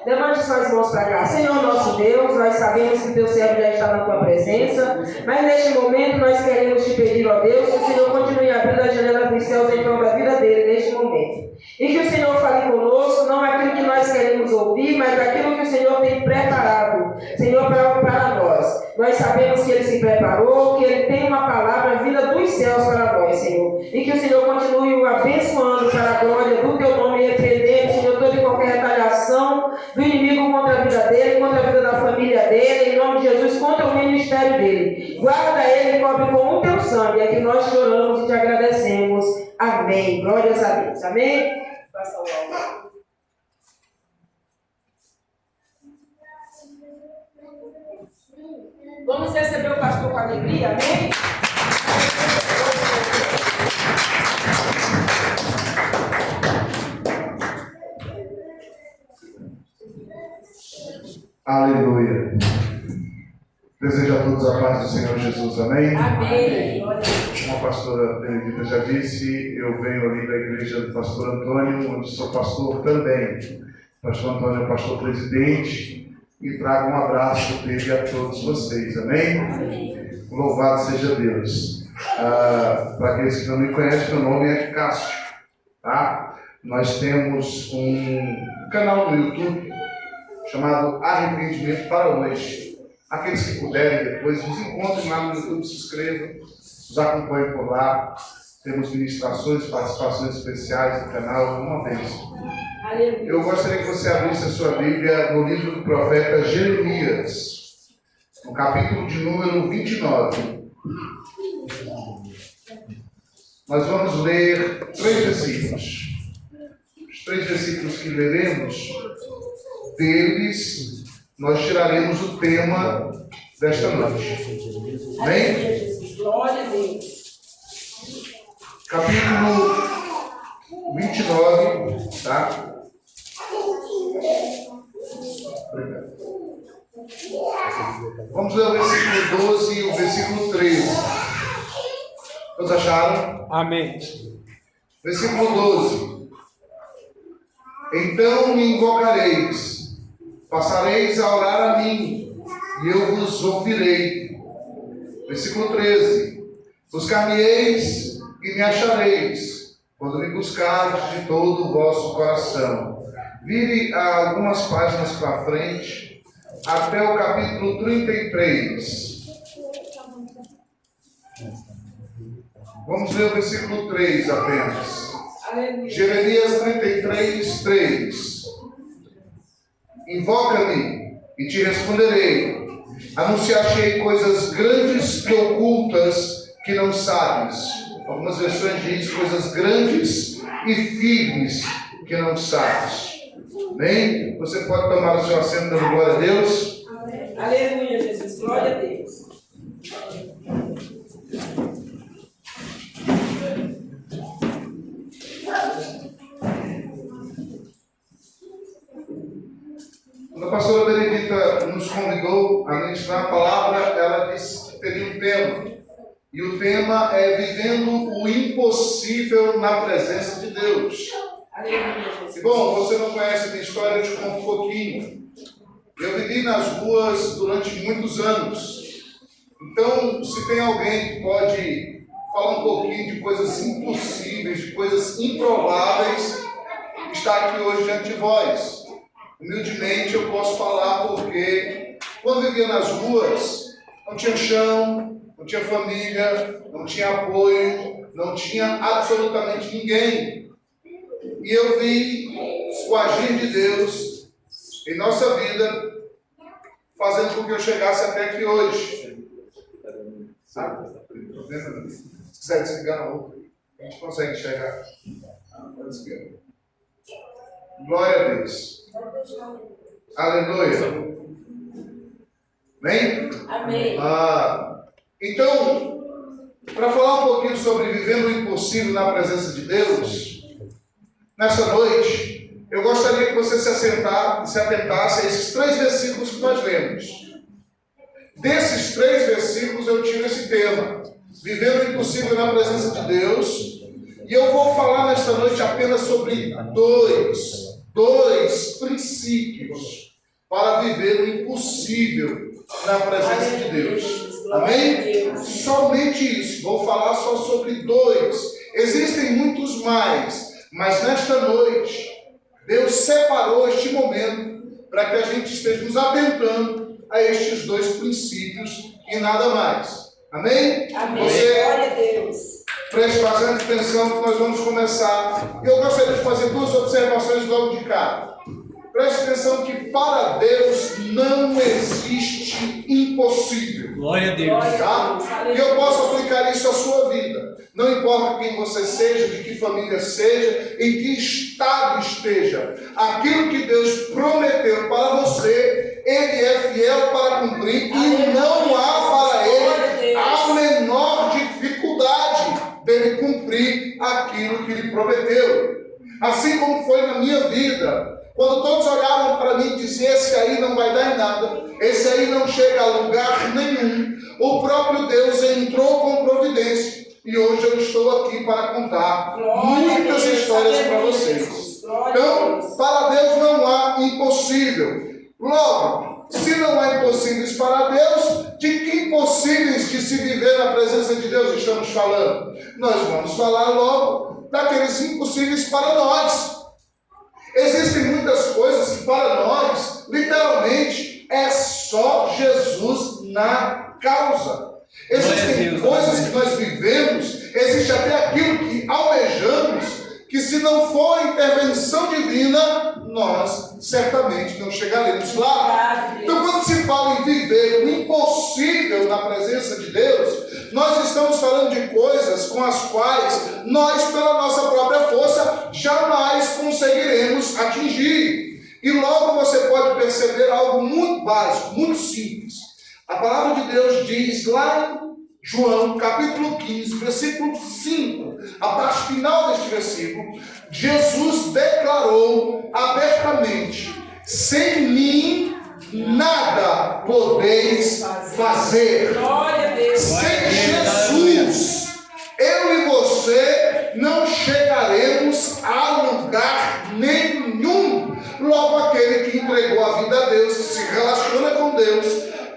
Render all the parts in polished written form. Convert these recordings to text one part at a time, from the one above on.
Levante suas mãos para cá. Senhor nosso Deus, nós sabemos que teu servo já está na tua presença, mas neste momento nós queremos te pedir, ó Deus, que o Senhor continue abrindo a janela dos céus em prol da vida dele neste momento. E que o Senhor fale conosco, não aquilo que nós queremos ouvir, mas aquilo que o Senhor tem preparado, Senhor, para nós. Nós sabemos que ele se preparou, que ele tem uma palavra vinda dos céus para nós, Senhor. E que o Senhor continue o abençoando para a glória do teu nome e repreendendo, Senhor, toda e qualquer retaliação do inimigo contra a vida dele, contra a vida da família dele, em nome de Jesus, contra o ministério dele. Guarda ele e cobre com o teu sangue. É que nós te oramos e te agradecemos. Amém. Glórias a Deus. Amém? Passa o áudio. Vamos receber o pastor com alegria, amém? Aleluia. Desejo a todos a paz do Senhor Jesus, amém? Amém. Como a pastora Benedita já disse, eu venho ali da igreja do pastor Antônio, onde sou pastor também. O pastor Antônio é o pastor presidente e trago um abraço dele a todos vocês, amém? Amém. Louvado seja Deus. Para aqueles que não me conhecem, meu nome é Cássio, tá? Nós temos um canal no YouTube chamado Arrependimento para Hoje. Aqueles que puderem depois nos encontrem lá no YouTube, se inscrevam, nos acompanhem por lá. Temos ministrações, participações especiais no canal, uma bênção. Eu gostaria que você abrisse a sua Bíblia no livro do profeta Jeremias, no capítulo de número 29. Nós vamos ler 3 versículos. Os 3 versículos que leremos, deles nós tiraremos o tema desta noite. Amém? Glória a Deus. Capítulo 29, tá? Vamos ler o versículo 12 e o versículo 13. Todos acharam? Amém. Versículo 12. Então me invocareis, passareis a orar a mim, e eu vos ouvirei. Versículo 13. Buscar-me-eis e me achareis, quando me buscardes de todo o vosso coração. Vire algumas páginas para frente, até o capítulo 33. Vamos ler o versículo 3 apenas. Jeremias 33, 3. Invoca-me e te responderei. Anunciar-te-ei coisas grandes e ocultas que não sabes. Algumas versões dizem coisas grandes e firmes que não sabes. Amém? Você pode tomar o seu assento dando glória a Deus? Amém. Aleluia, Jesus. Glória a Deus. Quando a pastora Benedita nos convidou a ministrar a palavra, ela disse que teria um tema. E o tema é vivendo o impossível na presença de Deus. E bom, você não conhece a minha história, eu te conto um pouquinho. Eu vivi nas ruas durante muitos anos. Então, se tem alguém que pode falar um pouquinho de coisas impossíveis, de coisas improváveis, está aqui hoje diante de vós. Humildemente eu posso falar porque quando vivia nas ruas, não tinha chão, não tinha família, não tinha apoio, não tinha absolutamente ninguém. E eu vi o agir de Deus em nossa vida, fazendo com que eu chegasse até aqui hoje. Sabe? Se quiser desligar, não, a gente consegue enxergar. Pode desligar. Glória a Deus. Aleluia. Amém? Amém. Então, para falar um pouquinho sobre vivendo o impossível na presença de Deus, nessa noite, eu gostaria que você se atentasse a esses 3 versículos que nós lemos. Desses 3 versículos eu tiro esse tema, vivendo o impossível na presença de Deus, e eu vou falar nesta noite apenas sobre dois dois princípios para viver o impossível na presença de Deus. Amém? Somente isso. Vou falar só sobre dois. Existem muitos mais, mas nesta noite, Deus separou este momento para que a gente esteja nos atentando a estes dois princípios e nada mais. Amém? Amém. Você Glória a Deus. preste bastante atenção que nós vamos começar. Eu gostaria de fazer duas observações logo de cara. Preste atenção que para Deus não existe impossível. Glória a Deus. Tá? E eu posso aplicar isso à sua vida. Não importa quem você seja, de que família seja, em que estado esteja. Aquilo que Deus prometeu para você, Ele é fiel para cumprir e não há para Ele a menor dificuldade dele cumprir aquilo que Ele prometeu. Assim como foi na minha vida. Quando todos olhavam para mim e diziam, esse aí não vai dar em nada, esse aí não chega a lugar nenhum, o próprio Deus entrou com providência. E hoje eu estou aqui para contar muitas histórias para vocês. Então, para Deus não há impossível. Logo, se não há impossíveis para Deus, de que impossíveis de se viver na presença de Deus estamos falando? Nós vamos falar logo daqueles impossíveis para nós. Existem muitas coisas que para nós, literalmente, é só Jesus na causa. Existem coisas que nós vivemos, existe até aquilo que almejamos, que se não for intervenção divina, nós certamente não chegaremos lá. Então, quando se fala em viver o impossível na presença de Deus, nós estamos falando de coisas com as quais nós, pela nossa própria força, jamais conseguiremos atingir. E logo você pode perceber algo muito básico, muito simples. A palavra de Deus diz lá em João, capítulo 15, versículo 5, a parte final deste versículo, Jesus declarou abertamente: sem mim nada podeis fazer. Sem Jesus, eu e você não chegaremos a lugar nenhum. Logo, aquele que entregou a vida a Deus, que se relaciona com Deus,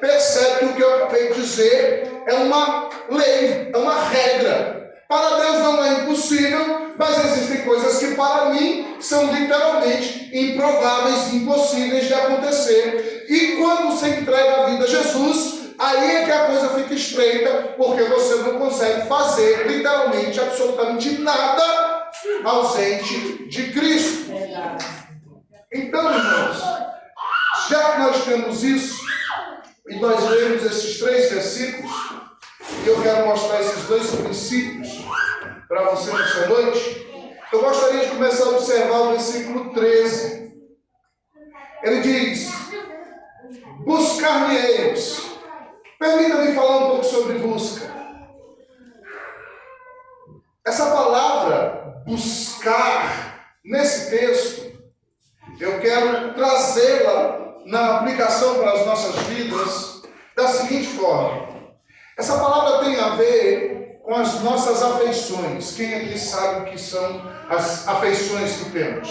percebe que o que eu acabei de dizer é uma lei, é uma regra. Para Deus não é impossível, mas existem coisas que para mim são literalmente improváveis, impossíveis de acontecer. E quando você entrega a vida a Jesus, aí é que a coisa fica estreita, porque você não consegue fazer literalmente absolutamente nada ausente de Cristo. Então, irmãos, já que nós temos isso, e nós lemos esses 3 versículos, e eu quero mostrar esses 2 princípios para você nesta noite, eu gostaria de começar a observar o versículo 13. Ele diz: buscar-me-eis. Permita-me falar um pouco sobre busca. Essa palavra buscar, nesse texto, eu quero trazê-la na aplicação para as nossas vidas da seguinte forma. Essa palavra tem a ver com as nossas afeições. Quem aqui sabe o que são as afeições que temos?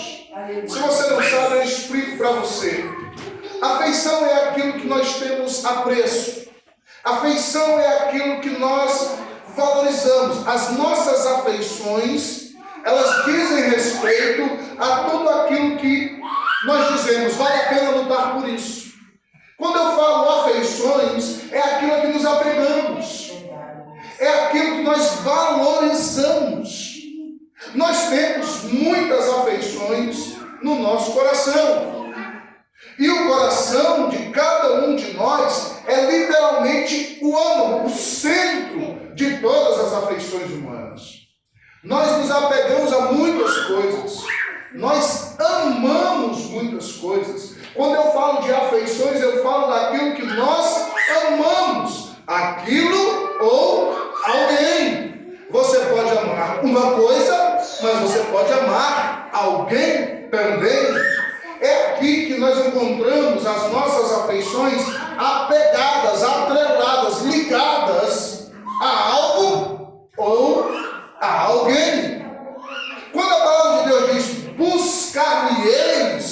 Se você não sabe, eu explico para você. Afeição é aquilo que nós temos apreço. Afeição é aquilo que nós valorizamos. As nossas afeições, elas dizem respeito a tudo aquilo que nós dizemos, vale a pena lutar por isso. Quando eu falo afeições, é aquilo que nos apegamos, é aquilo que nós valorizamos. Nós temos muitas afeições no nosso coração. E o coração de cada um de nós é literalmente o âmago, o centro de todas as afeições humanas. Nós nos apegamos a muitas coisas. Nós amamos muitas coisas. Quando eu falo de afeições, eu falo daquilo que nós amamos. Aquilo ou alguém. Você pode amar uma coisa, mas você pode amar alguém também. É aqui que nós encontramos as nossas afeições apegadas, atreladas, ligadas a algo ou a alguém. Quando a palavra de Deus diz buscar-me-eis,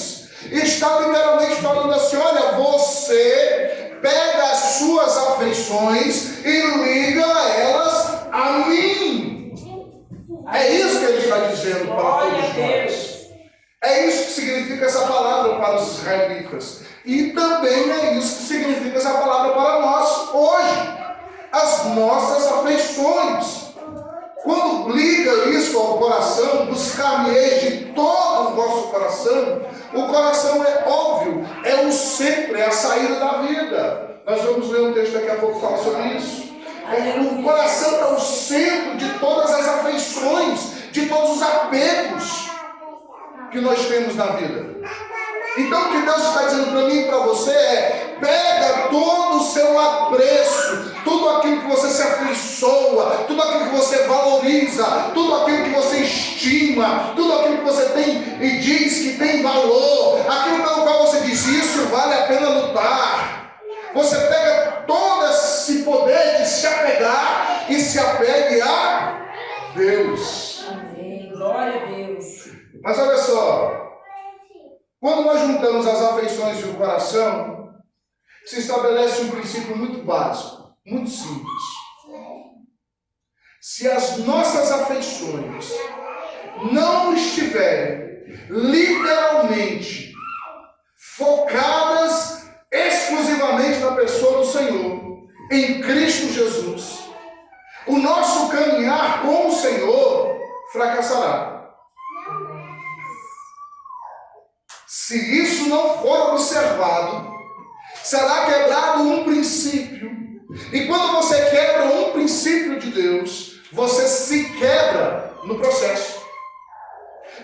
afeições e liga elas a mim. É isso que ele está dizendo para todos nós. É isso que significa essa palavra para os israelitas. E também é isso que significa essa palavra para nós hoje. As nossas afeições. Quando liga isso ao coração, buscar-me-eis de todo o vosso coração, o coração é óbvio, é o centro, é a saída da vida. Nós vamos ler um texto daqui a pouco que fala sobre isso. O coração é o centro de todas as afeições, de todos os apegos que nós temos na vida. Então o que Deus está dizendo para mim e para você é: pega todo o seu apreço, tudo aquilo que você se afeiçoa, tudo aquilo que você valoriza, tudo aquilo que você estima, tudo aquilo que você tem e diz que tem valor, aquilo pelo qual você diz isso vale a pena lutar. Você pega todo esse poder de se apegar e se apegue a Deus. Amém. Glória a Deus. Mas olha só, quando nós juntamos as afeições e o coração, se estabelece um princípio muito básico, muito simples. Se as nossas afeições não estiverem literalmente focadas exclusivamente na pessoa do Senhor, em Cristo Jesus, o nosso caminhar com o Senhor fracassará. Se isso não for observado, será quebrado um princípio. E quando você quebra um princípio de Deus, você se quebra no processo.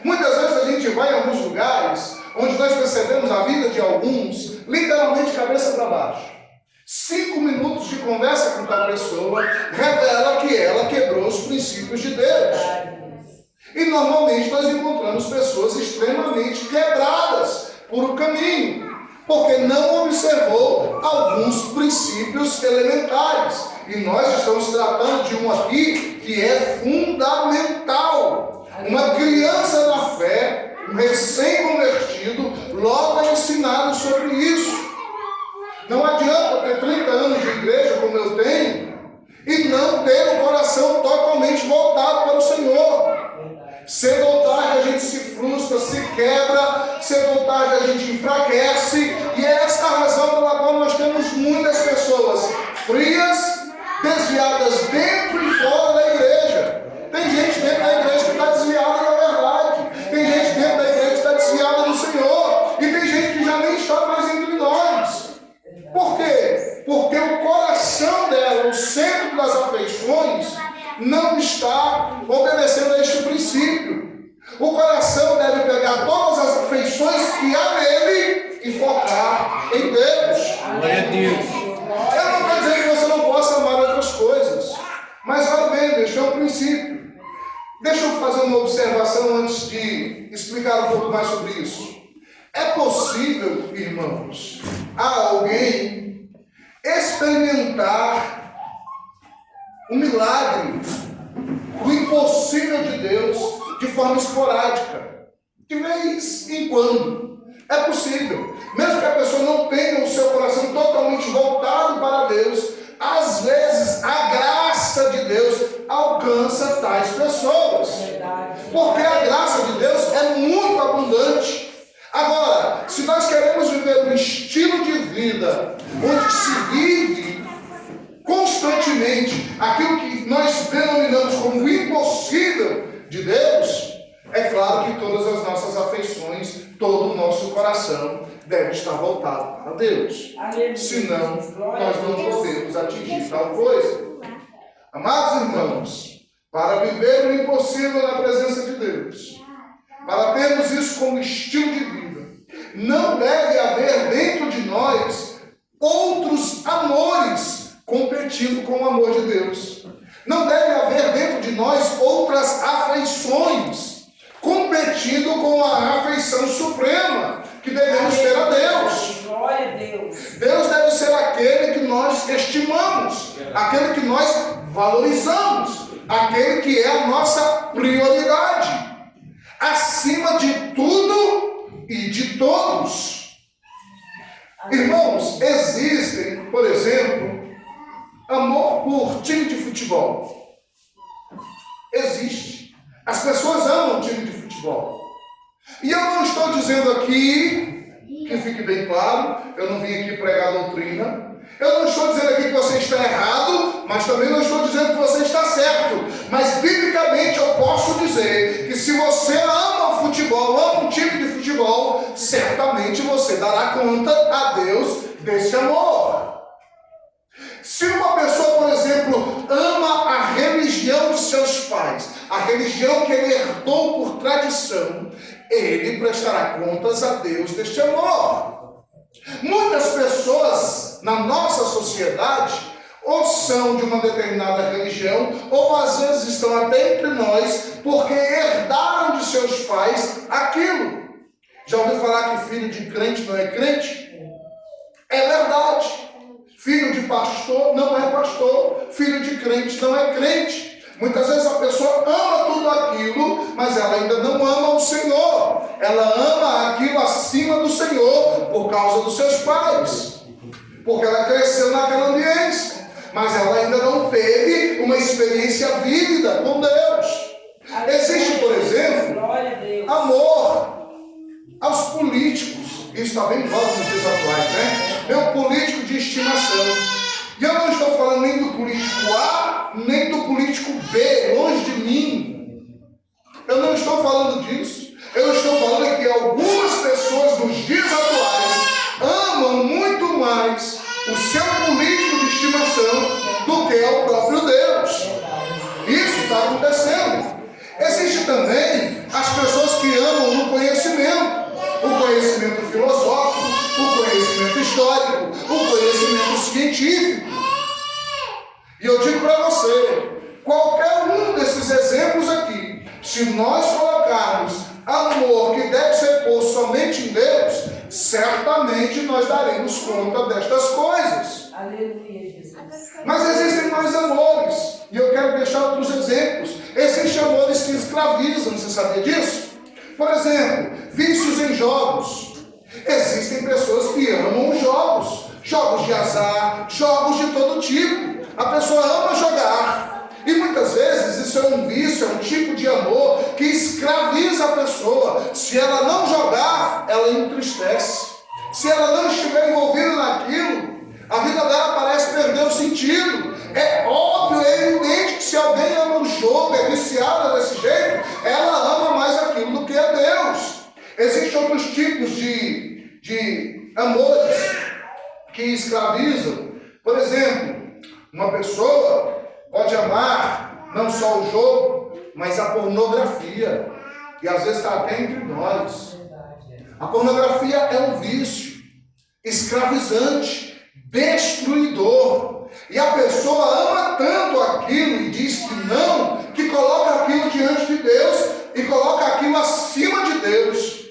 Muitas vezes a gente vai em alguns lugares onde nós percebemos a vida de alguns literalmente cabeça para baixo. 5 minutos de conversa com tal pessoa revela que ela quebrou os princípios de Deus. E normalmente nós encontramos pessoas extremamente quebradas por o caminho, porque não observou alguns princípios elementares. E nós estamos tratando de um aqui que é fundamental. Uma criança na fé, um recém-convertido, logo é ensinado sobre isso. Não adianta ter 30 anos de igreja como eu tenho e não ter o coração totalmente voltado para o Senhor. Cedo ou tarde a gente se frustra, se quebra, cedo ou tarde a gente enfraquece, e é esta a razão pela qual nós temos muitas pessoas frias, desviadas dentro e fora da igreja. Tem gente dentro da igreja que está desviada da verdade, tem gente dentro da igreja que está desviada do Senhor, e tem gente que já nem está mais entre nós. Por quê? Porque o coração dela, o centro das afeições, não está obedecendo a este princípio. O coração deve pegar todas as afeições que há nele e focar em Deus. Glória a Deus. Eu não estou dizendo que você não possa amar outras coisas, mas olha bem, este é um princípio. Deixa eu fazer uma observação antes de explicar um pouco mais sobre isso. É possível, irmãos, a alguém experimentar um milagre, o impossível de Deus, de forma esporádica, de vez em quando. É possível, mesmo que a pessoa não tenha o seu coração totalmente voltado para Deus, às vezes a graça de Deus alcança tais pessoas, porque a graça de Deus é muito abundante. Agora, se nós queremos viver um estilo de vida onde se vive constantemente aquilo que nós denominamos como o impossível de Deus, é claro que todas as nossas afeições, todo o nosso coração deve estar voltado para Deus. Senão, nós não podemos atingir tal coisa. Amados irmãos, para viver o impossível na presença de Deus, para termos isso como estilo de vida, não deve haver dentro de nós outros amores competindo com o amor de Deus. Não deve haver dentro de nós outras afeições competindo com a afeição suprema que devemos ter a Deus. Glória a Deus. Deus deve ser aquele que nós estimamos, aquele que nós valorizamos, aquele que é a nossa prioridade, acima de tudo e de todos. Irmãos, existem, por exemplo, amor por time de futebol? Existe. As pessoas amam time de futebol. E eu não estou dizendo aqui, que fique bem claro, eu não vim aqui pregar doutrina. Eu não estou dizendo aqui que você está errado, mas também não estou dizendo que você está certo. Mas, biblicamente, eu posso dizer que se você ama o futebol, ama um time de futebol, certamente você dará conta a Deus desse amor. Se uma pessoa, por exemplo, ama a religião de seus pais, a religião que ele herdou por tradição, ele prestará contas a Deus deste amor. Muitas pessoas na nossa sociedade ou são de uma determinada religião, ou às vezes estão até entre nós, porque herdaram de seus pais aquilo. Já ouviu falar que filho de crente não é crente? É verdade. Filho de pastor não é pastor. Filho de crente não é crente. Muitas vezes a pessoa ama tudo aquilo, mas ela ainda não ama o Senhor. Ela ama aquilo acima do Senhor por causa dos seus pais. Porque ela cresceu naquela ambiência. Mas ela ainda não teve uma experiência vívida com Deus. Existe, por exemplo, amor aos políticos. Isso está bem claro nos dias atuais, né? Meu político de estimação. E eu não estou falando nem do político A, nem do político B, longe de mim. Eu não estou falando disso. Eu estou falando que algumas pessoas nos dias atuais amam muito mais o seu político de estimação do que o próprio Deus. Isso está acontecendo. Existe também as pessoas que amam no conhecimento. O conhecimento filosófico, o conhecimento histórico, o conhecimento científico. E eu digo para você, qualquer um desses exemplos aqui, se nós colocarmos amor que deve ser posto somente em Deus, certamente nós daremos conta destas coisas. Aleluia, Jesus. Mas existem mais amores, e eu quero deixar outros exemplos. Existem amores que escravizam, você sabia disso? Por exemplo, vícios em jogos. Existem pessoas que amam os jogos, jogos de azar, jogos de todo tipo. A pessoa ama jogar. E muitas vezes isso é um vício, é um tipo de amor que escraviza a pessoa. Se ela não jogar, ela entristece. Se ela não estiver envolvida naquilo, a vida dela parece perder o sentido. É óbvio, é evidente que se alguém ama o jogo, é viciada desse jeito, ela ama mais aquilo do que a Deus. Existem outros tipos de amores que escravizam. Por exemplo, uma pessoa pode amar não só o jogo, mas a pornografia. E às vezes está até entre nós. A pornografia é um vício escravizante, destruidor. E a pessoa ama tanto aquilo e diz que não, que coloca aquilo diante de Deus e coloca aquilo acima de Deus.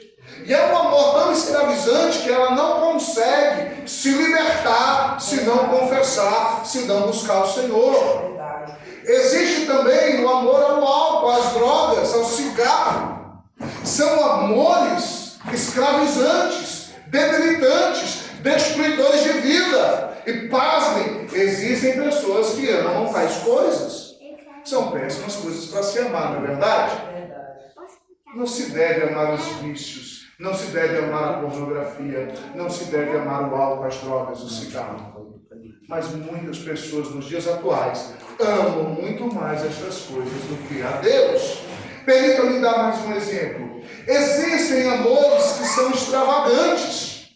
E é um amor tão escravizante que ela não consegue se libertar se não confessar, se não buscar o Senhor. Existe também o amor ao álcool, às drogas, ao cigarro. São amores escravizantes, debilitantes, destruidores de vida. E pasmem, existem pessoas que amam tais coisas. São péssimas coisas para se amar, não é verdade? Não se deve amar os vícios, não se deve amar a pornografia, não se deve amar o álcool, as drogas, o cigarro. Mas muitas pessoas nos dias atuais amam muito mais estas coisas do que a Deus. Permita-me dar mais um exemplo. Existem amores que são extravagantes.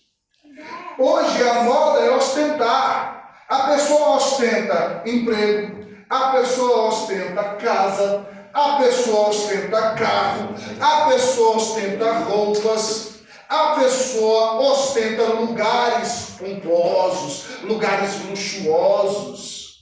Hoje a moda é ostentar. A pessoa ostenta emprego, a pessoa ostenta casa, a pessoa ostenta carro, a pessoa ostenta roupas, a pessoa ostenta lugares pomposos, lugares luxuosos.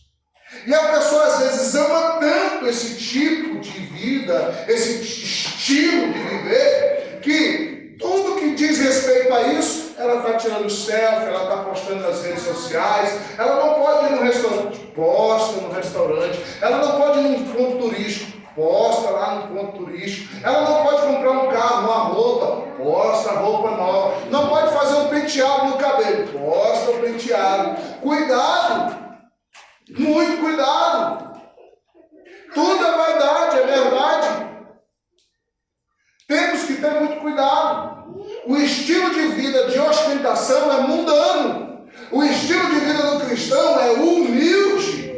E a pessoa às vezes ama tanto esse tipo de vida, esse estilo de viver, que tudo que diz respeito a isso, ela está tirando selfie, ela está postando nas redes sociais, ela não pode ir no restaurante, posta no restaurante, ela não pode ir num ponto turístico, posta lá no ponto turístico, ela não pode comprar um carro, uma roupa, posta a roupa nova, não pode fazer um penteado no cabelo, posta o penteado. Cuidado! Muito cuidado. Tudo é vaidade, é verdade. Temos que ter muito cuidado. O estilo de vida de ostentação é mundano. O estilo de vida do cristão é humilde.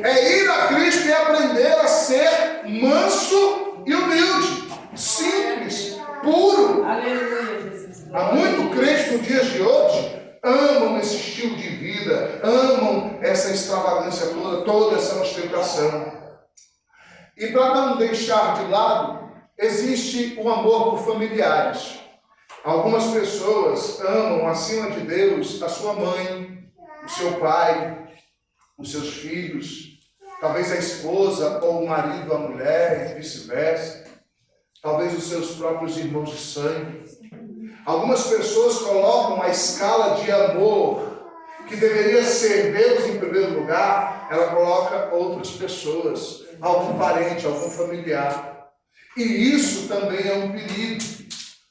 É ir a Cristo e aprender a ser manso e humilde. Simples, puro. Há muito crente nos dias de hoje amam esse estilo de vida, amam essa extravagância toda essa ostentação. E para não deixar de lado, existe o amor por familiares. Algumas pessoas amam acima de Deus a sua mãe, o seu pai, os seus filhos, talvez a esposa ou o marido, a mulher, e vice-versa, talvez os seus próprios irmãos de sangue. Algumas pessoas colocam a escala de amor, que deveria ser Deus em primeiro lugar, ela coloca outras pessoas, algum parente, algum familiar. E isso também é um perigo.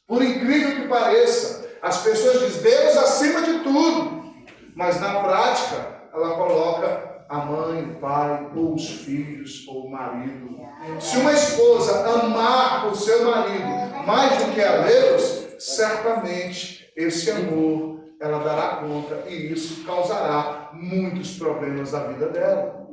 Por incrível que pareça, as pessoas dizem Deus acima de tudo, mas na prática ela coloca a mãe, o pai, ou os filhos, ou o marido. Se uma esposa amar o seu marido mais do que a Deus, certamente esse amor ela dará conta e isso causará muitos problemas na vida dela.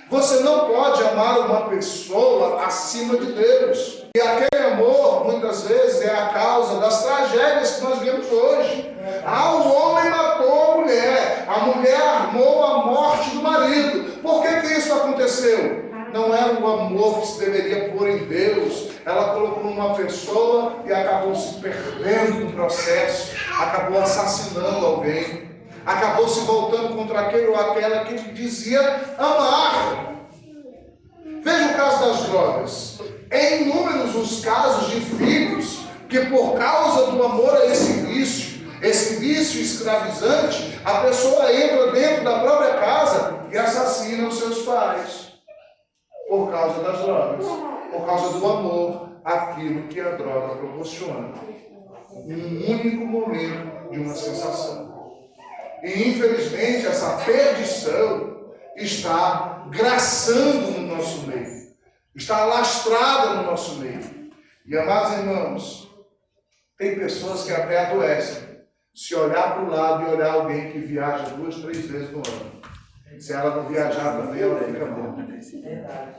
Você não pode amar uma pessoa acima de Deus. E aquele amor, muitas vezes, é a causa das tragédias que nós vemos hoje. O homem matou a mulher armou a morte do marido. Por que isso aconteceu? Não era o amor que se deveria pôr em Deus. Ela colocou numa pessoa e acabou se perdendo no processo, acabou assassinando alguém, acabou se voltando contra aquele ou aquela que dizia amar. Veja o caso das drogas. É inúmeros os casos de filhos que por causa do amor a esse vício escravizante, a pessoa entra dentro da própria casa e assassina os seus pais. Por causa das drogas, por causa do amor, aquilo que a droga proporciona. Um único momento de uma sensação. E infelizmente essa perdição está graçando no nosso meio, está alastrada no nosso meio. E amados irmãos, tem pessoas que até adoecem se olhar para o lado e olhar alguém que viaja 2, 3 vezes no ano. Se ela não viajar também, ela fica morta.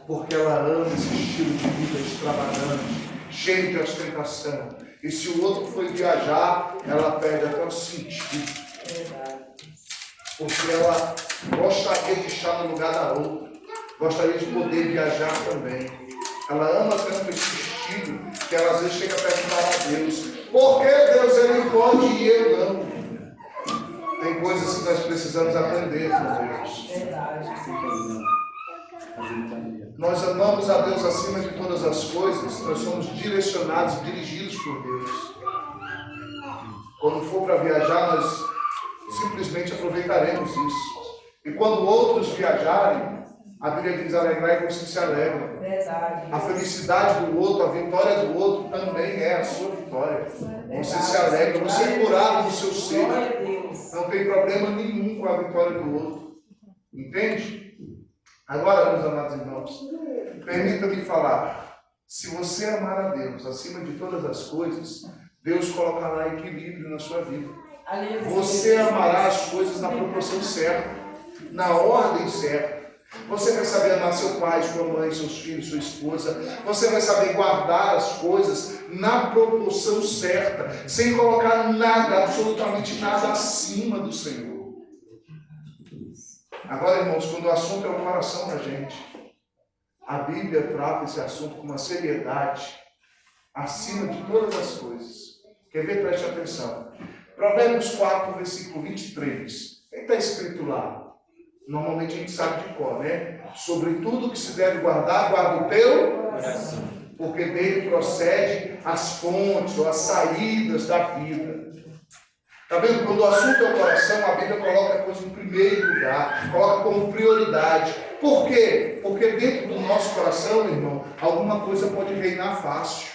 Porque ela ama esse estilo de vida extravagante, cheio de ostentação. E se o outro for viajar, ela perde até o sentido. Porque ela gostaria de estar no lugar da outra. Gostaria de poder viajar também. Ela ama tanto esse estilo que ela às vezes chega a perguntar a Deus: por que Deus ele pode e eu não? Tem coisas que nós precisamos aprender com Deus. Nós amamos a Deus acima de todas as coisas. Nós somos direcionados e dirigidos por Deus. Quando for para viajar, nós simplesmente aproveitaremos isso. E quando outros viajarem, a Bíblia diz: alegrai com os que se alegram. A felicidade do outro, a vitória do outro também é a sua vitória. Você se alegra, você é curado no seu ser. Não tem problema nenhum com a vitória do outro. Entende? Agora, meus amados irmãos, permita-me falar. Se você amar a Deus acima de todas as coisas, Deus colocará equilíbrio na sua vida. Você amará as coisas na proporção certa, na ordem certa. Você vai saber amar seu pai, sua mãe, seus filhos, sua esposa. Você vai saber guardar as coisas na proporção certa, sem colocar nada, absolutamente nada acima do Senhor. Agora, irmãos, quando o assunto é o coração da gente, a Bíblia trata esse assunto com uma seriedade acima de todas as coisas. Quer ver? Preste atenção. Provérbios 4, versículo 23. O que está escrito lá? Normalmente a gente sabe de cor, né? Sobre tudo que se deve guardar, guarda o teu coração, porque dele procede as fontes ou as saídas da vida. Está vendo? Quando o assunto é o coração, a Bíblia coloca a coisa em primeiro lugar, coloca como prioridade. Por quê? Porque dentro do nosso coração, irmão, alguma coisa pode reinar fácil,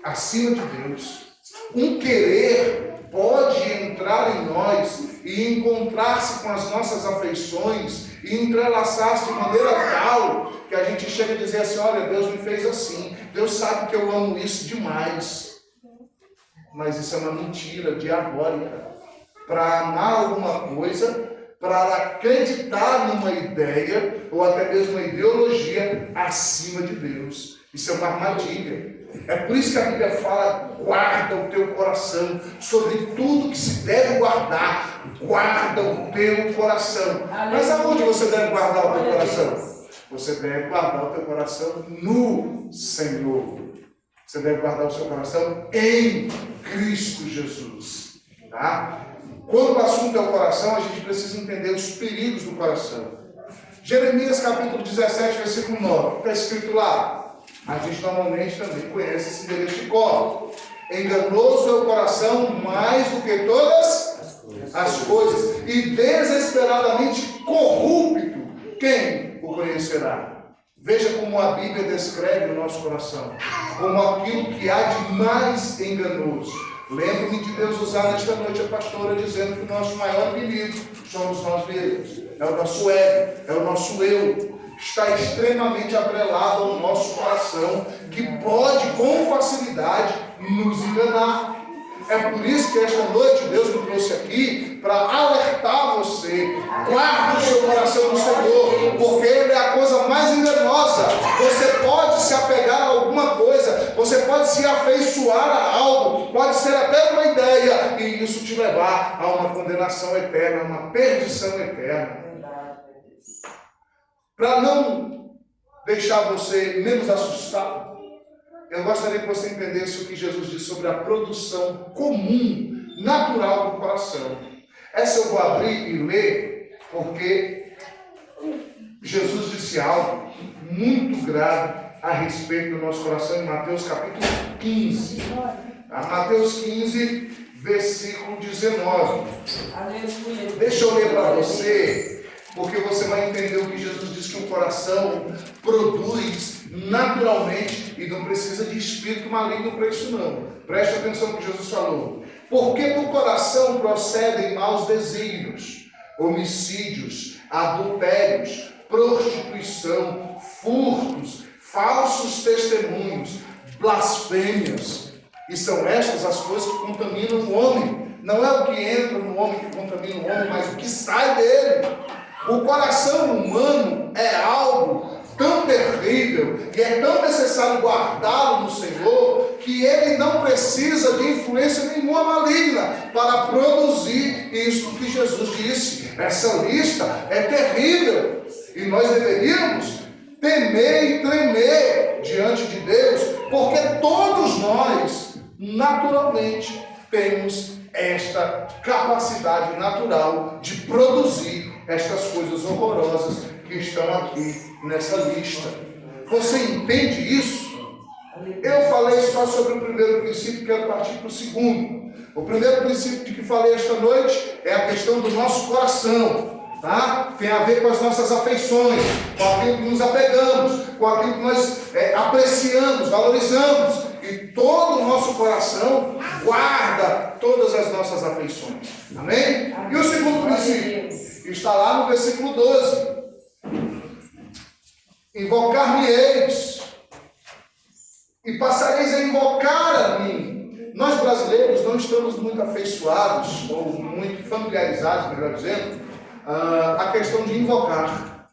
acima de Deus. Um querer pode entrar em nós e encontrar-se com as nossas afeições e entrelaçar-se de maneira tal que a gente chega a dizer assim: olha, Deus me fez assim, Deus sabe que eu amo isso demais. Mas isso é uma mentira diabólica. Para amar alguma coisa, para acreditar numa ideia ou até mesmo uma ideologia acima de Deus. Isso é uma armadilha. É por isso que a Bíblia fala: guarda o teu coração, sobre tudo que se deve guardar, guarda o teu coração. Mas aonde você deve guardar o teu coração? Você deve guardar o teu coração no Senhor. Você deve guardar o seu coração em Cristo Jesus. Tá? Quando o assunto é o coração, a gente precisa entender os perigos do coração. Jeremias capítulo 17, versículo 9. Está escrito lá. A gente normalmente também conhece esse endereço de cor. Enganoso é o coração mais do que todas as coisas, e desesperadamente corrupto, quem o conhecerá? Veja como a Bíblia descreve o nosso coração, como aquilo que há de mais enganoso. Lembro-me de Deus usar nesta noite a pastora dizendo que o nosso maior inimigo somos nós mesmos. É o nosso ego, é o nosso eu. Está extremamente atrelado ao nosso coração, que pode com facilidade nos enganar. É por isso que esta noite Deus me trouxe aqui para alertar você: guarde o seu coração no Senhor, porque Ele é a coisa mais enganosa. Você pode se apegar a alguma coisa, você pode se afeiçoar a algo, pode ser até uma ideia, e isso te levar a uma condenação eterna, a uma perdição eterna. Para não deixar você menos assustado, eu gostaria que você entendesse o que Jesus disse sobre a produção comum, natural do coração. Essa eu vou abrir e ler, porque Jesus disse algo muito grave a respeito do nosso coração em Mateus capítulo 15. Mateus 15, versículo 19. Deixa eu ler para você, porque você vai entender o que Jesus diz que o coração produz naturalmente e não precisa de espírito maligno para isso não. Preste atenção no que Jesus falou. Porque do coração procedem maus desígnios, homicídios, adultérios, prostituição, furtos, falsos testemunhos, blasfêmias. E são estas as coisas que contaminam o homem. Não é o que entra no homem que contamina o homem, mas o que sai dele. O coração humano é algo tão terrível e é tão necessário guardá-lo no Senhor, que ele não precisa de influência nenhuma maligna para produzir isso que Jesus disse. Essa lista é terrível e nós deveríamos temer e tremer diante de Deus, porque todos nós naturalmente temos esta capacidade natural de produzir estas coisas horrorosas que estão aqui nessa lista. Você entende isso? Eu falei só sobre o primeiro princípio, quero partir para o segundo. O primeiro princípio de que falei esta noite é a questão do nosso coração, tá? Tem a ver com as nossas afeições, com aquilo que nos apegamos, com aquilo que nós apreciamos, valorizamos. E todo o nosso coração guarda todas as nossas afeições. Amém? E o segundo princípio está lá no versículo 12. Invocar-me-eis e passareis a invocar a mim. Nós brasileiros não estamos muito afeiçoados, ou muito familiarizados, melhor dizendo, a questão de invocar.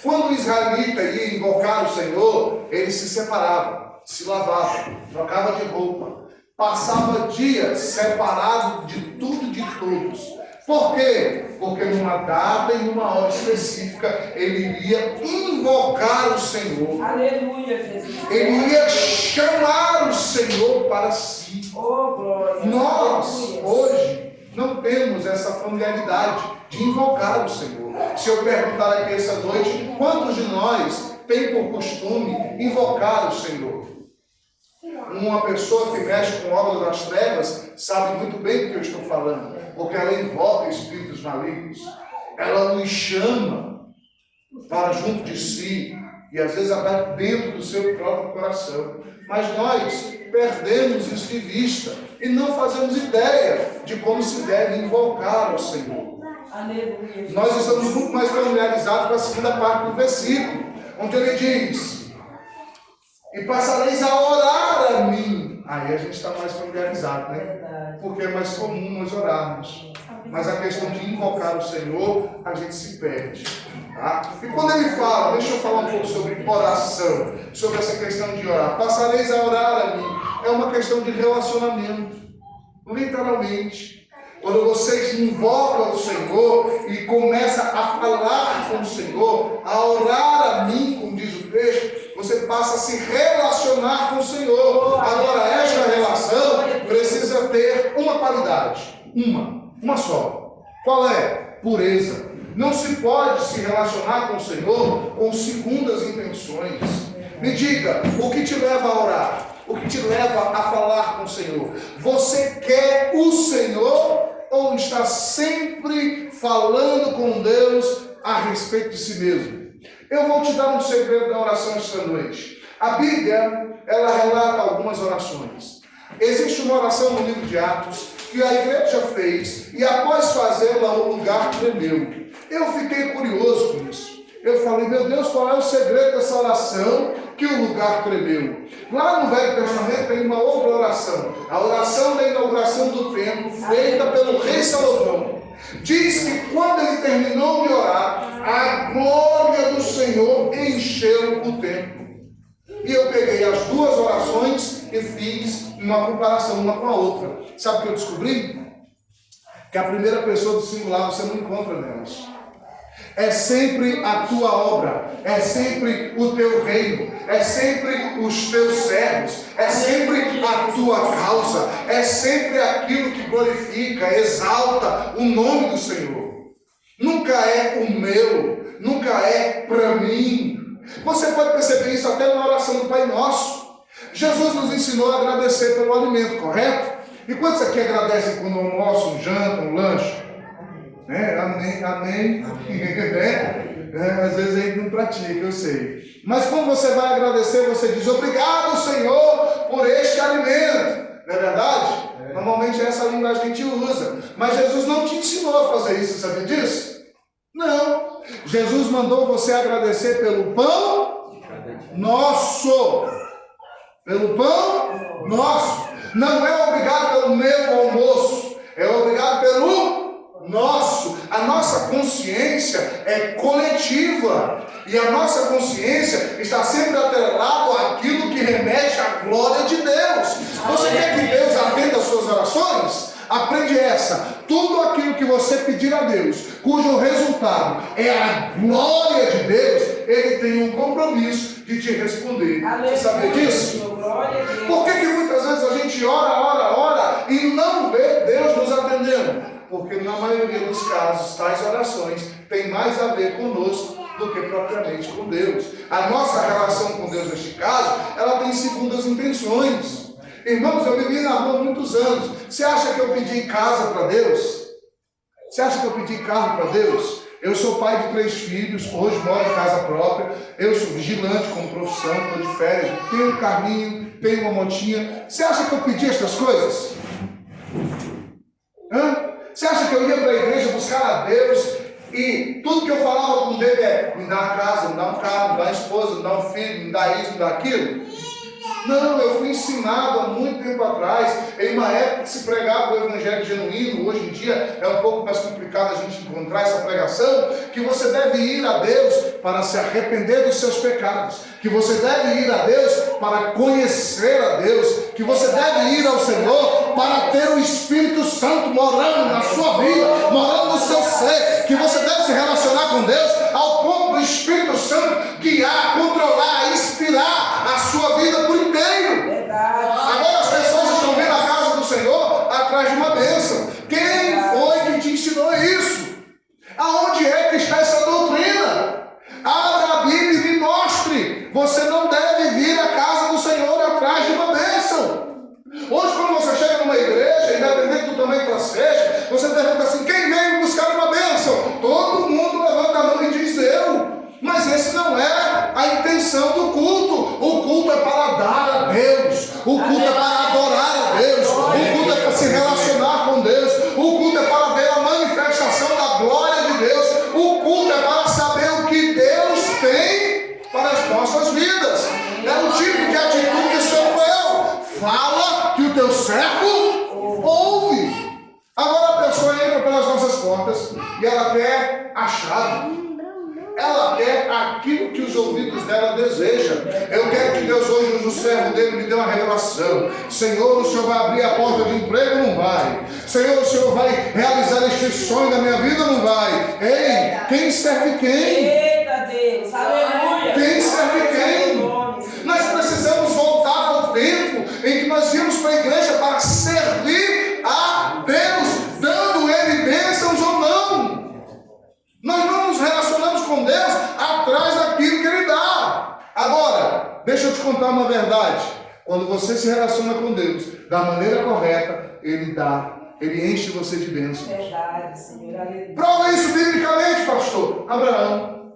Quando o israelita ia invocar o Senhor, ele se separava, se lavava, trocava de roupa, passava dias separado de tudo e de todos. Por quê? Porque numa data e numa hora específica ele iria invocar o Senhor. Aleluia, Jesus. Ele ia chamar o Senhor para si. Oh, glória. Nós, hoje, não temos essa familiaridade de invocar o Senhor. Se eu perguntar aqui essa noite, quantos de nós tem por costume invocar o Senhor? Uma pessoa que mexe com obras das trevas sabe muito bem do que eu estou falando, porque ela invoca espíritos malignos, ela nos chama para junto de si, e às vezes até dentro do seu próprio coração. Mas nós perdemos isso de vista e não fazemos ideia de como se deve invocar ao Senhor. Aleluia. Nós estamos muito mais familiarizados com a segunda parte do versículo, onde ele diz: e passareis a orar a mim. Aí a gente está mais familiarizado, né? Porque é mais comum nós orarmos. Mas a questão de invocar o Senhor, a gente se perde. Tá? E quando ele fala, deixa eu falar um pouco sobre oração, sobre essa questão de orar. Passareis a orar a mim. É uma questão de relacionamento. Literalmente. Quando você invoca o Senhor e começa a falar com o Senhor, a orar a mim, como diz o texto, você passa a se relacionar com o Senhor. Agora, esta relação precisa ter uma qualidade. Uma só. Qual é? Pureza. Não se pode se relacionar com o Senhor com segundas intenções. Me diga, o que te leva a orar? O que te leva a falar com o Senhor? Você quer o Senhor ou está sempre falando com Deus a respeito de si mesmo? Eu vou te dar um segredo da oração esta noite. A Bíblia, ela relata algumas orações. Existe uma oração no livro de Atos que a igreja fez e após fazê-la o lugar tremeu. Eu fiquei curioso com isso. Eu falei, meu Deus, qual é o segredo dessa oração que o lugar tremeu? Lá no Velho Testamento tem uma outra oração. A oração da inauguração do templo, feita pelo rei Salomão. Diz que quando ele terminou de orar, a glória do Senhor encheu o templo. E eu peguei as duas orações e fiz uma comparação uma com a outra. Sabe o que eu descobri? Que a primeira pessoa do singular você não encontra nelas. É sempre a tua obra, é sempre o teu reino, é sempre os teus servos, é sempre a tua causa, é sempre aquilo que glorifica, exalta o nome do Senhor. Nunca é o meu, nunca é para mim. Você pode perceber isso até na oração do Pai Nosso. Jesus nos ensinou a agradecer pelo alimento, correto? E quantos aqui agradecem quando almoçam, um janta, um lanche? Amém. Às vezes a gente não pratica, eu sei. Mas quando você vai agradecer, você diz: obrigado, Senhor, por este alimento. Não é verdade? Normalmente é essa a linguagem que a gente usa. Mas Jesus não te ensinou a fazer isso, sabia disso? Não. Jesus mandou você agradecer pelo pão nosso. Pelo pão nosso. Não é obrigado pelo meu almoço. É obrigado pelo nosso. A nossa consciência é coletiva. E a nossa consciência está sempre atrelada àquilo que remete à glória de Deus. Você quer que Deus atenda as suas orações? Aprende essa. Tudo aquilo que você pedir a Deus, cujo resultado é a glória de Deus, Ele tem um compromisso de te responder. Você sabia disso? Por que muitas vezes a gente ora e não vê Deus nos atendendo? Porque na maioria dos casos, tais orações têm mais a ver conosco do que propriamente com Deus. A nossa relação com Deus, neste caso, ela tem segundas intenções. Irmãos, eu vivi na rua há muitos anos. Você acha que eu pedi casa para Deus? Você acha que eu pedi carro para Deus? Eu sou pai de 3 filhos, hoje moro em casa própria, eu sou vigilante como profissão, estou de férias, tenho um carrinho, tenho uma motinha. Você acha que eu pedi essas coisas? Você acha que eu ia para a igreja buscar a Deus e tudo que eu falava com Deus é: me dá uma casa, me dá um carro, me dá uma esposa, me dá um filho, me dá isso, me dá aquilo? Não, eu fui ensinado há muito tempo atrás, em uma época que se pregava o evangelho genuíno. Hoje em dia é um pouco mais complicado a gente encontrar essa pregação, que você deve ir a Deus para se arrepender dos seus pecados, que você deve ir a Deus para conhecer a Deus, que você deve ir ao Senhor para ter o Espírito Santo morando na sua vida, morando no seu ser, que você deve se relacionar com Deus ao ponto do Espírito Santo guiar, controlar, inspirar a sua vida por inteiro. Agora as pessoas estão vendo a casa do Senhor atrás de uma bênção. Quem foi que te ensinou isso? Aonde é que está essa doutrina? Abra a Bíblia e me mostre. Você não deve vir à casa do Senhor atrás de uma bênção. Hoje, quando você chega numa igreja, independente do tamanho que ela seja, você pergunta assim: quem veio buscar uma bênção? Todo mundo levanta a mão e diz: eu. Mas esse não é a intenção do culto. O culto é para dar a Deus. O culto é para portas e ela quer a chave. Ela quer aquilo que os ouvidos dela desejam. Eu quero que Deus hoje use o servo dele me dê uma revelação. Senhor, o Senhor vai abrir a porta de emprego? Não vai. Senhor, o Senhor vai realizar este sonho da minha vida? Não vai. Ei, quem serve quem? Eita Deus, aleluia. Quem serve quem? Nós precisamos voltar ao tempo em que nós íamos para a igreja para servir a Deus, dando Ele bênçãos ou não. Nós não nos relacionamos com Deus atrás daquilo que Ele dá. Agora, deixa eu te contar uma verdade. Quando você se relaciona com Deus da maneira correta, Ele dá, Ele enche você de bênçãos. Verdade, Senhor, aleluia. Prova isso biblicamente, pastor. Abraão,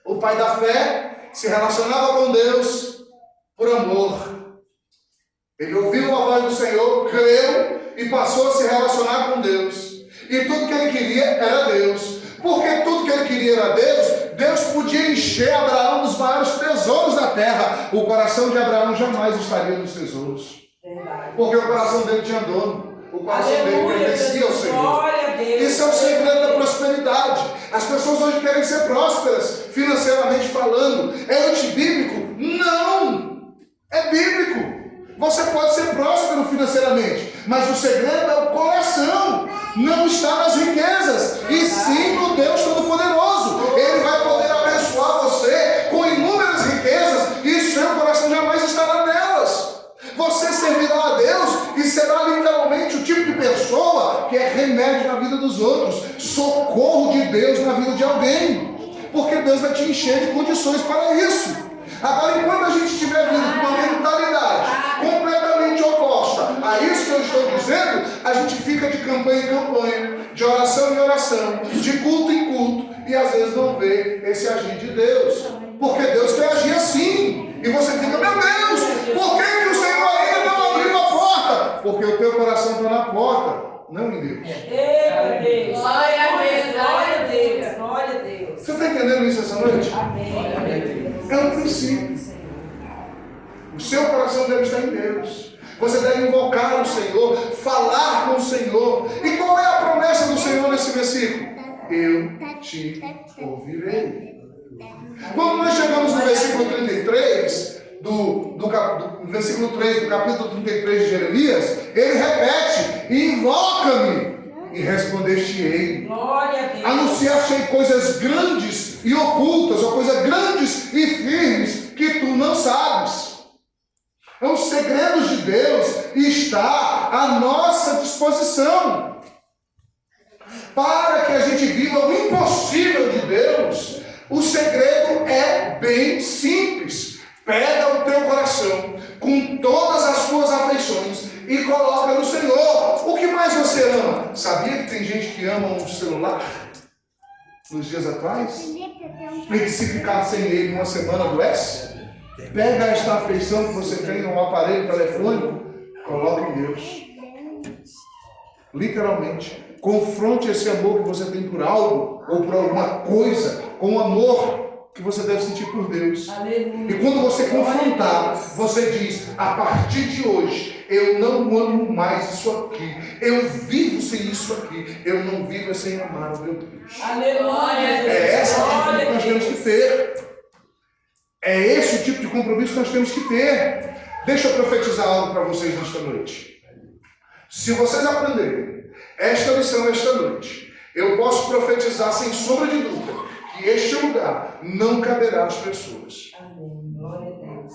o pai da fé, se relacionava com Deus por amor. Ele ouviu a voz do Senhor, creu e passou a se relacionar com Deus. E tudo que ele queria era Deus. Porque tudo que ele queria era Deus, Deus podia encher Abraão dos maiores tesouros da terra. O coração de Abraão jamais estaria nos tesouros. Verdade. Porque o coração dele tinha dono. O coração dele pertencia ao Senhor. Glória a Deus. Isso é o segredo da prosperidade. As pessoas hoje querem ser prósperas, financeiramente falando. É antibíblico? Não! É bíblico. Você pode ser próspero financeiramente, mas o segredo é o coração. Não está nas riquezas, e sim no Deus Todo-Poderoso. Ele vai poder abençoar você com inúmeras riquezas e seu coração jamais estará nelas. Você servirá a Deus e será literalmente o tipo de pessoa que é remédio na vida dos outros, socorro de Deus na vida de alguém, porque Deus vai te encher de condições para isso. Agora, enquanto a gente estiver vindo com uma mentalidade completamente oposta a isso que eu estou dizendo, a gente fica de campanha em campanha, de oração em oração, de culto em culto, e às vezes não vê esse agir de Deus, porque Deus quer agir assim, e você fica, meu Deus, por que o Senhor ainda não abriu a porta? Porque o teu coração está na porta, não em Deus. Eita Deus, glória a Deus, glória a Deus, glória a Deus. Você está entendendo isso essa noite? Amém. É um princípio. O seu coração deve estar em Deus. Você deve invocar o Senhor, falar com o Senhor. E qual é a promessa do Senhor nesse versículo? Eu te ouvirei. Quando nós chegamos no versículo 33, do versículo 3 do capítulo 33 de Jeremias, ele repete: invoca-me e respondeste-ei. Glória a Deus. Anunciar-te coisas grandes e ocultas, ou coisas grandes e firmes que tu não sabes. Então, os segredos de Deus está à nossa disposição. Para que a gente viva o impossível de Deus, o segredo é bem simples. Pega o teu coração com todas as tuas afeições e coloca no Senhor. O que mais você ama? Sabia que tem gente que ama um celular nos dias atuais? E que se ficar sem ele uma semana adoece? Pega esta afeição que você tem no aparelho telefônico, coloca em Deus. Literalmente. Confronte esse amor que você tem por algo ou por alguma coisa com o amor que você deve sentir por Deus. Aleluia. E quando você confrontar, você diz: a partir de hoje eu não amo mais isso aqui, eu vivo sem isso aqui, eu não vivo sem amar o meu Deus. Aleluia. É essa atitude que nós temos que ter. É esse o tipo de compromisso que nós temos que ter. Deixa eu profetizar algo para vocês nesta noite. Se vocês aprenderem esta lição esta noite, eu posso profetizar sem sombra de dúvida que este lugar não caberá às pessoas. Amém. Glória a Deus.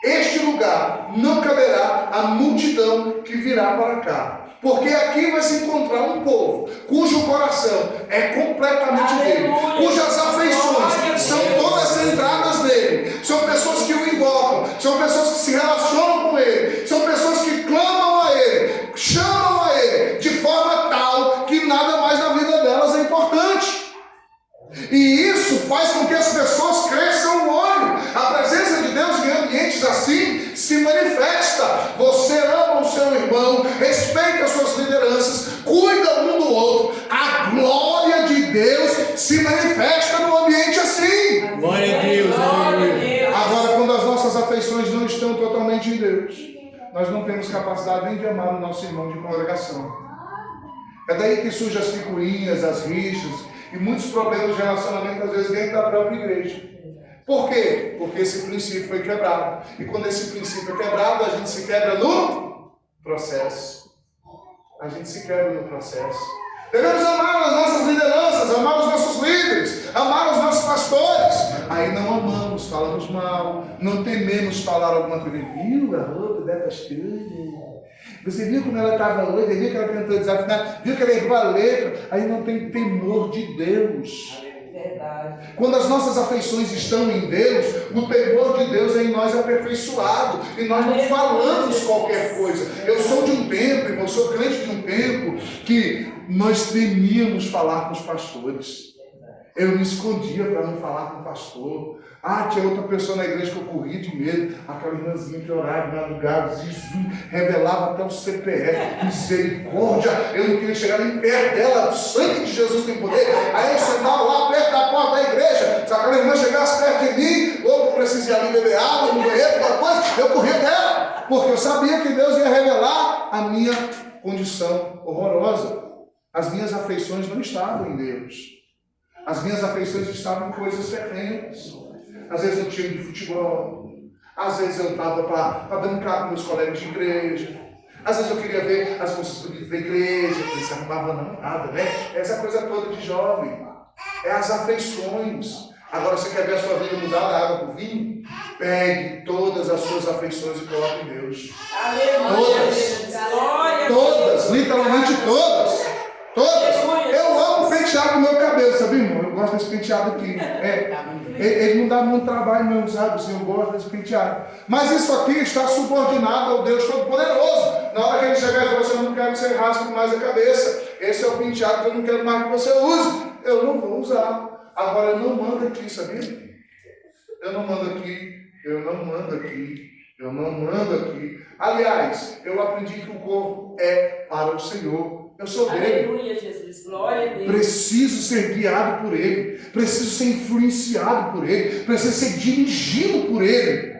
Este lugar não caberá à multidão que virá para cá. Porque aqui vai se encontrar um povo cujo coração é completamente dele, cujas afeições são todas centradas nele. São pessoas que o invocam, são pessoas que se relacionam com ele, são pessoas que clamam a ele, chamam a ele, de forma tal que nada mais na vida delas é importante. E isso faz com que as pessoas cresçam o olho. A presença de Deus em ambientes assim se manifesta. Você ama o seu irmão, respeita as suas lideranças, cuida um do outro. A glória de Deus se manifesta no ambiente assim. Glória a Deus, aleluia. Agora, quando as nossas afeições não estão totalmente em Deus, nós não temos capacidade nem de amar o nosso irmão de congregação. É daí que surgem as picuinhas, as rixas e muitos problemas de relacionamento, às vezes, dentro da própria igreja. Por quê? Porque esse princípio foi quebrado. E quando esse princípio é quebrado, a gente se quebra no processo. A gente se quebra no processo. Devemos amar as nossas lideranças, amar os nossos líderes, amar os nossos pastores. Aí não amamos, falamos mal, não tememos falar alguma coisa. Viu a roupa da pastora? Você viu como ela estava hoje? Viu que ela cantou desafinado? Viu que ela errou a letra? Aí não tem temor de Deus. Verdade. Quando as nossas afeições estão em Deus, o temor de Deus é em nós aperfeiçoado. E nós não falamos qualquer coisa. Eu sou de um tempo, irmão, eu sou crente de um tempo que nós temíamos falar com os pastores. Eu me escondia para não falar com o pastor. Tinha outra pessoa na igreja que eu corria de medo. Aquela irmãzinha que orava de madrugada, Jesus, revelava até o CPF, misericórdia. Eu não queria chegar nem perto dela, o sangue de Jesus tem poder. Aí eu sentava lá perto da porta da igreja. Se aquela irmã chegasse perto de mim, ou eu precisava ali beber água no banheiro, alguma coisa, eu corria dela. Porque eu sabia que Deus ia revelar a minha condição horrorosa. As minhas afeições não estavam em Deus. As minhas afeições estavam em coisas terrenas. Às vezes eu tinha de futebol. Às vezes eu estava para brincar com meus colegas de igreja. Às vezes eu queria ver as coisas bonitas da igreja. Não se arrumava não, nada, né? Essa coisa toda de jovem. É as afeições. Agora você quer ver a sua vida mudar da água para o vinho? Pegue todas as suas afeições e coloque em Deus. Aleluia. Todas, literalmente todas. Todas. Eu amo pentear o meu cabelo, sabe, irmão? Eu gosto desse penteado aqui. Ele não dá muito trabalho mesmo, sabe? Assim, eu gosto desse penteado. Mas isso aqui está subordinado ao Deus Todo-Poderoso. Na hora que ele chegar e falar assim, eu não quero que você raspe mais a cabeça. Esse é o penteado que eu não quero mais que você use. Eu não vou usar. Agora, eu não mando aqui, sabia? Eu não mando aqui. Eu não mando aqui. Eu não mando aqui. Aliás, eu aprendi que o corpo é para o Senhor. Eu sou dele. Aleluia, Jesus. Glória a Deus. Preciso ser guiado por Ele. Preciso ser influenciado por Ele. Preciso ser dirigido por Ele.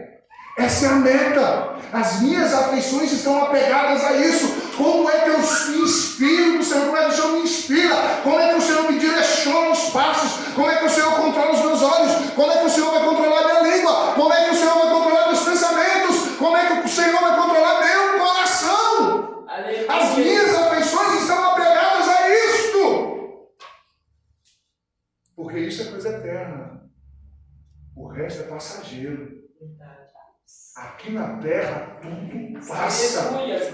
Essa é a meta. As minhas afeições estão apegadas a isso. Como é que eu me inspiro no Senhor? Como é que o Senhor me inspira? Como é que o Senhor me direciona os passos? Como é que o Senhor controla os meus olhos? Como é que o Senhor vai controlar a minha língua? Como é que o Senhor vai controlar meus pensamentos? Como é que o Senhor vai controlar meu coração? Aleluia. As minhas afeições estão apegadas a isto. Porque isso é coisa eterna. O resto é passageiro. Aqui na terra tudo passa.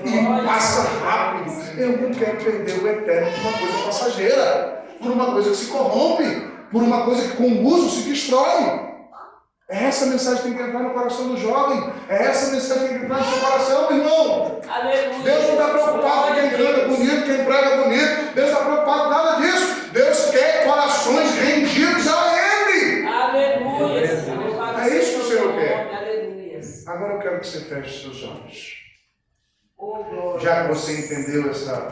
E passa rápido. Eu não quero perder o eterno por uma coisa passageira. Por uma coisa que se corrompe. Por uma coisa que com o uso se destrói. É essa mensagem que tem que entrar no coração do jovem. É essa mensagem que tem que entrar no seu coração, meu irmão. Aleluia. Deus não está preocupado com quem canta bonito, quem prega bonito. Deus está preocupado com nada disso. Deus quer corações rendidos a Ele. Aleluia. É isso que o Senhor quer. Aleluia. Agora eu quero que você feche seus olhos. Oh, glória. Já que você entendeu essa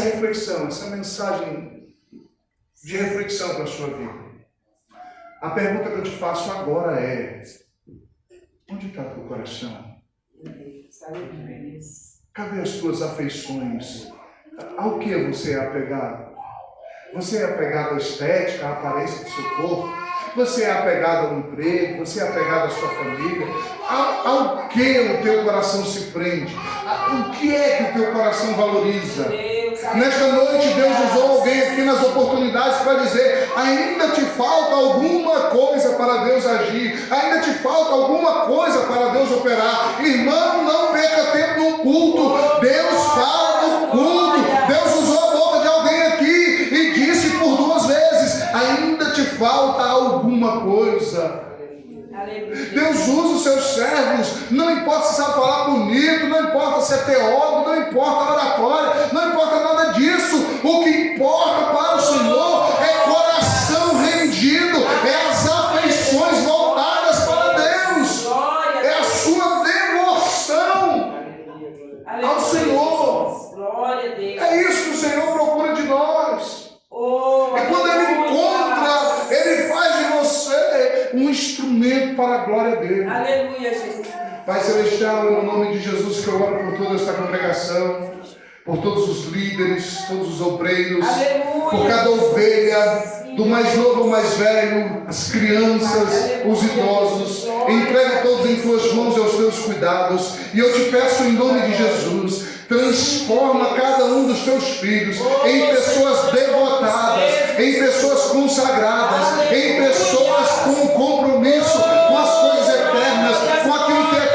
reflexão, essa mensagem de reflexão para a sua vida. A pergunta que eu te faço agora é: onde está teu coração? Cadê as tuas afeições? Ao que você é apegado? Você é apegado à estética, à aparência do seu corpo? Você é apegado ao emprego? Você é apegado à sua família? Ao que o teu coração se prende? O que é que o teu coração valoriza? Nesta noite Deus usou alguém aqui nas oportunidades para dizer: ainda te falta alguma coisa para Deus agir, ainda te falta alguma coisa para Deus operar. Irmão, não perca tempo no culto. Deus fala no culto. Deus usou a boca de alguém aqui e disse por 2 vezes: ainda te falta alguma coisa. Deus usa os seus servos, não importa se sabe falar bonito, não importa se é teólogo, não importa a oratória, não importa nada disso. O que importa para o Senhor é coração rendido, é as afeições voltadas para Deus, é a sua devoção ao Senhor. É isso que o Senhor procura de nós. E quando Ele encontra, Ele faz de você um instrumento para a glória dele. Aleluia, Jesus. Pai Celestial, no nome de Jesus que eu oro por toda esta congregação. por todos os líderes, todos os obreiros, Aleluia. por cada ovelha, do mais novo ao mais velho, as crianças, os idosos. Entrega todos em tuas mãos e aos teus cuidados. E eu te peço em nome de Jesus, transforma cada um dos teus filhos em pessoas devotadas, em pessoas consagradas, em pessoas com compromisso com as coisas eternas, com aquilo que é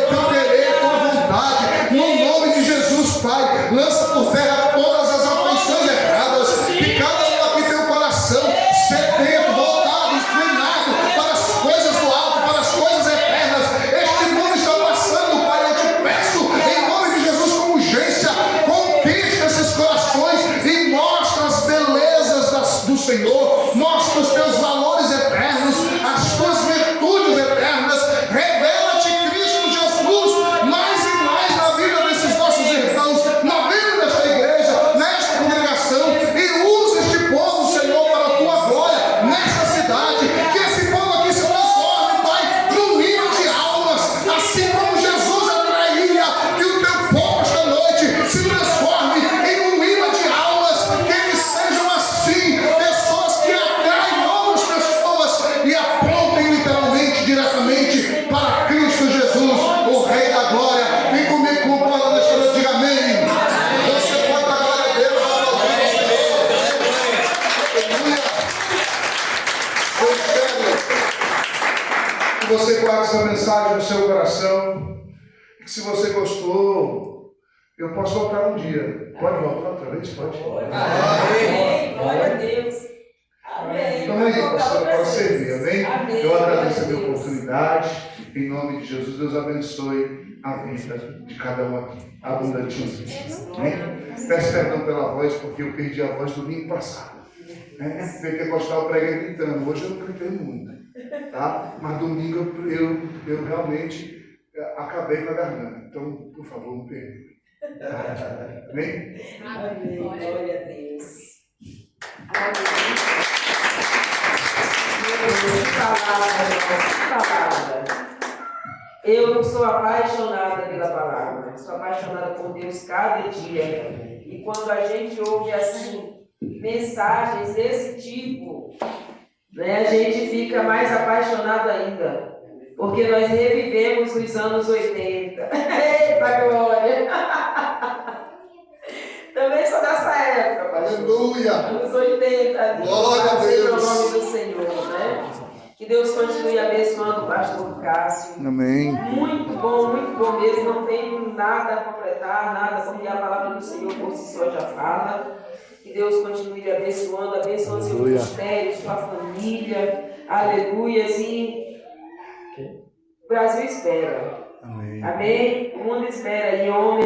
teu querer, tua vontade. No nome de Jesus, Pai, lança por terra todas as afeições erradas, que cada um aqui tem o coração sedento, voltado, inclinado para as coisas do alto, para as coisas eternas. Este mundo está passando, Pai, eu te peço, em nome de Jesus, com urgência, conquista esses corações e mostra as belezas do Senhor, mostra os teus valores eternos, as tuas virtudes eternas. Revela-te, Cristo Jesus, mais e mais na vida desses nossos irmãos, na vida desta igreja, nesta congregação, e usa este povo, Senhor, para a tua glória, nesta cidade. Que esse povo aqui se transforme, Pai, num rio de almas, assim como Jesus atraía, que o teu povo esta noite se transforme em um imã de almas, que eles sejam assim, pessoas que atraem novas pessoas e apontem literalmente, diretamente para Cristo Jesus, o Rei da Glória. Vem comigo com o povo desta noite, diga amém. Você pode dar glória a Deus, aleluia. Eu espero que você guarde essa mensagem no seu coração, e que se você gostou, eu posso voltar um dia. Pode voltar outra vez? Pode. Amém. Glória a Deus. Amém. Então é isso, pastor, para servir, amém? Amém. Eu agradeço a minha oportunidade, em nome de Jesus. Deus abençoe a vida de cada um aqui, abundantemente. Amém? Peço perdão pela voz, porque eu perdi a voz domingo passado. Pentecostal preguei gritando, hoje eu não gritei muito, tá? Mas domingo eu realmente acabei com a garganta. Então, por favor, não perdoe. Amém? Amém. Glória a Deus. Amém. Que palavra. Eu não sou apaixonada pela palavra, sou apaixonada por Deus cada dia. E quando a gente ouve assim mensagens desse tipo, né, a gente fica mais apaixonado ainda, porque nós revivemos os anos 80. Eita glória! Também sou dessa época, pastor. Aleluia! Anos 80. Glória a Deus! Em nome do Senhor, né? Que Deus continue abençoando o pastor Cássio. Amém. Muito bom mesmo. Não tenho nada a completar, nada, porque a palavra do Senhor por si só já fala. Que Deus continue abençoando seu ministério, sua família. Aleluia. E o Brasil espera. Amém. Amém? O mundo espera. E homem.